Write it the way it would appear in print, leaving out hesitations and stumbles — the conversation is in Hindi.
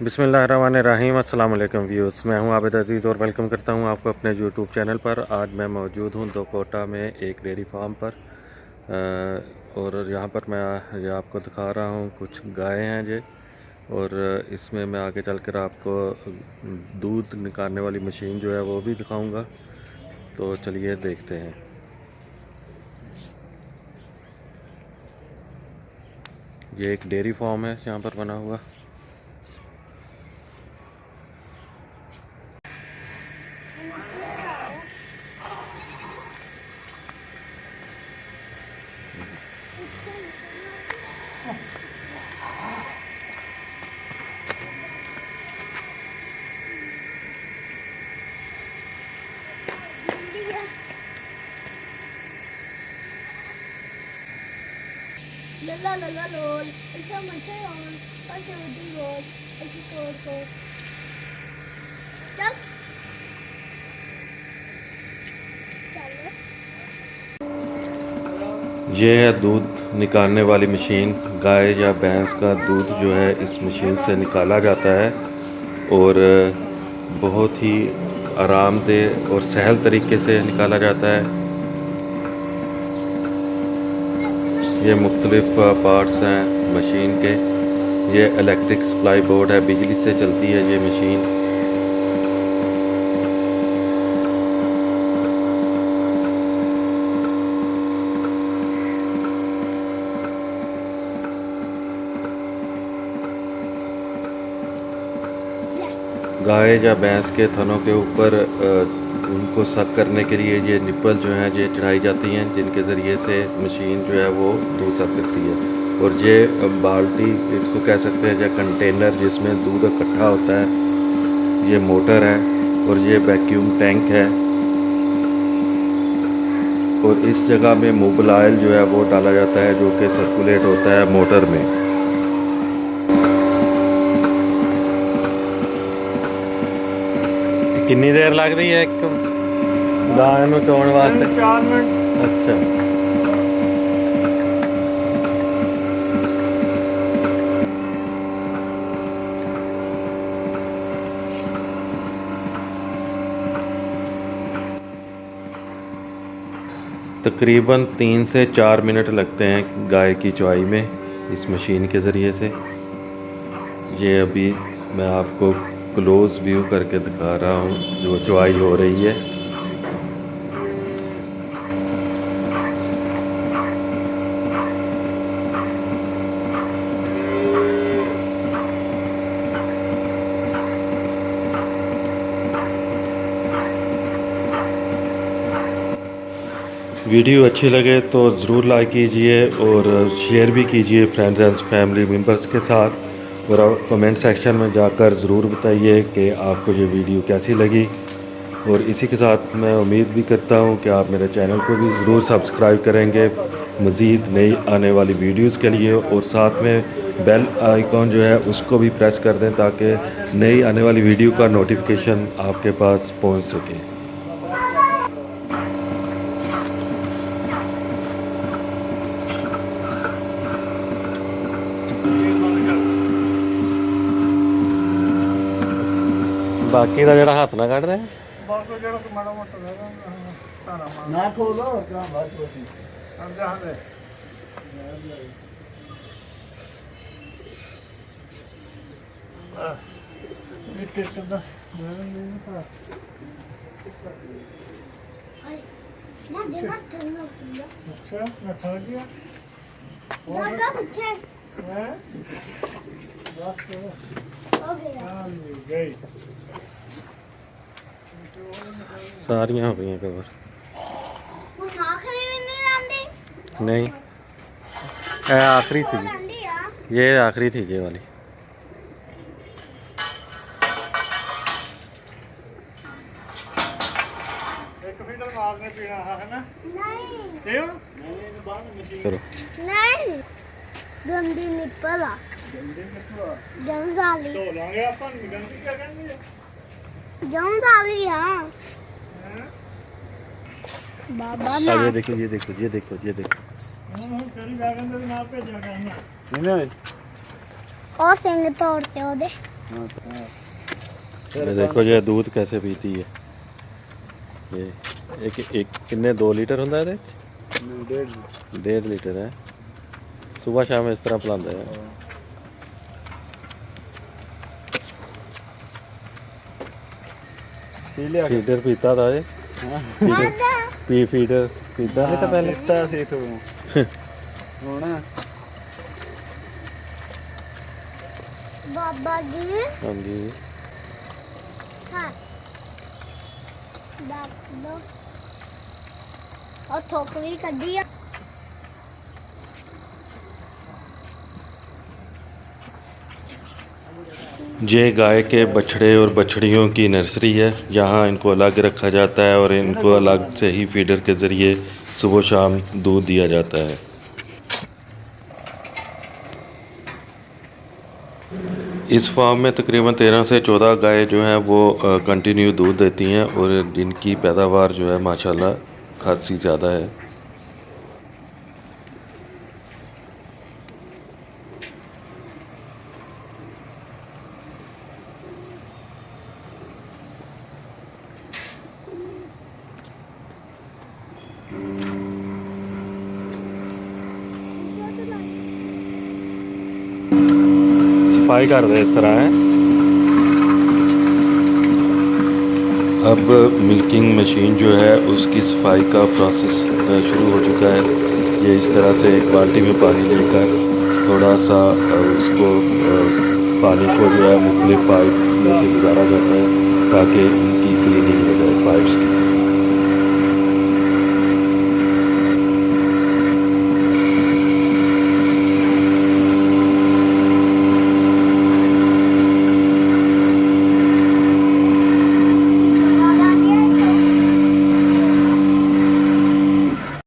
बिस्मिल्लाहिर्रहमानिर्रहीम। अस्सलाम वालेकुम व्यूअर्स, मैं हूं आबिद अज़ीज़ और वेलकम करता हूं आपको अपने यूट्यूब चैनल पर। आज मैं मौजूद हूं दोकोटा में एक डेयरी फार्म पर और यहां पर मैं ये आपको दिखा रहा हूं कुछ गायें हैं ये, और इसमें मैं आगे चलकर आपको दूध निकालने वाली मशीन जो है वो भी दिखाऊंगा। तो चलिए देखते हैं। ये एक डेयरी फार्म है यहाँ पर बना हुआ। La la la lol. Ikaw magsayon. Kasi hindi lol. Kasi ko. Chal. ये है दूध निकालने वाली मशीन। गाय या भैंस का दूध जो है इस मशीन से निकाला जाता है और बहुत ही आरामदेह और सहल तरीके से निकाला जाता है। ये मुख्तलिफ पार्ट्स हैं मशीन के। ये इलेक्ट्रिक सप्लाई बोर्ड है, बिजली से चलती है ये मशीन। गाय या भैंस के थनों के ऊपर उनको सक करने के लिए ये निप्पल जो हैं ये चढ़ाई जाती हैं, जिनके ज़रिए से मशीन जो है वो दूध सक करती है। और ये बाल्टी इसको कह सकते हैं या कंटेनर जिसमें दूध इकट्ठा होता है, ये मोटर है। और ये वैक्यूम टैंक है। और इस जगह में मोबिल ऑयल जो है वो डाला जाता है, जो कि सर्कुलेट होता है मोटर में। कितनी देर लग रही है एक गाय में चोने वास्ते? 4 मिनट। अच्छा, तकरीबन 3 से 4 मिनट लगते हैं गाय की चुवाई में इस मशीन के ज़रिए से। ये अभी मैं आपको क्लोज़ व्यू करके दिखा रहा हूँ जो चुवाई हो रही है। वीडियो अच्छी लगे तो ज़रूर लाइक कीजिए और शेयर भी कीजिए फ्रेंड्स एंड फैमिली मेम्बर्स के साथ। और कमेंट सेक्शन में जाकर ज़रूर बताइए कि आपको ये वीडियो कैसी लगी। और इसी के साथ मैं उम्मीद भी करता हूँ कि आप मेरे चैनल को भी ज़रूर सब्सक्राइब करेंगे मज़ीद नई आने वाली वीडियोज़ के लिए। और साथ में बेल आइकॉन जो है उसको भी प्रेस कर दें ताकि नई आने वाली वीडियो का नोटिफिकेशन आपके पास पहुँच सके। बाकी का जरा हाथ ना काट रहे ना खोलो क्या बात होती अच्छा मैं खा गया दादा पीछे बस हो गया। गई सारियां हो गई कवर। वो आखिरी में नहीं आंदी। नहीं, ये आखिरी थी, आंदी यार। ये आखिरी थी ये वाली। एक फीडर मारने पीना है ना नहीं क्यों नहीं बाहर मशीन करो। नहीं गंदी निपल आ जल्दी निकलो जमजाली तो लांगे अपन गंदी क्या करनी है जमजाली हां बाबा ना ये देखो ये देखो ये देखो ये देखो। तेरी बैगन पे ना पे जगह ना नहीं और सिंग तोड़ते हो दे हाँ ये देखो ये दूध कैसे पीती है। ये एक कितने 2 लीटर होंगे ये? 1.5 लीटर है। सुबह शाम इस तरह पिलांदा है। पी लिया फीडर पीता था ये। दादा फीडर पीता नहीं था पहले। पीता सी तू होना बाबा जी हाँ जी। हाँ दाद दो और थोक भी कड्डी आ ये गाय के बछड़े और बछड़ियों की नर्सरी है। यहाँ इनको अलग रखा जाता है और इनको अलग से ही फीडर के ज़रिए सुबह शाम दूध दिया जाता है। इस फार्म में तकरीबन 13 से 14 गाय जो हैं वो कंटिन्यू दूध देती हैं और जिनकी पैदावार जो है माशाल्लाह खासी ज़्यादा है। सफाई कर दे इस तरह है। अब मिल्किंग मशीन जो है उसकी सफाई का प्रोसेस शुरू हो चुका है। ये इस तरह से एक बाल्टी में पानी लेकर थोड़ा सा उसको पानी को जो है मुख्तलिफ पाइप में से गुजारा जाता है ताकि इनकी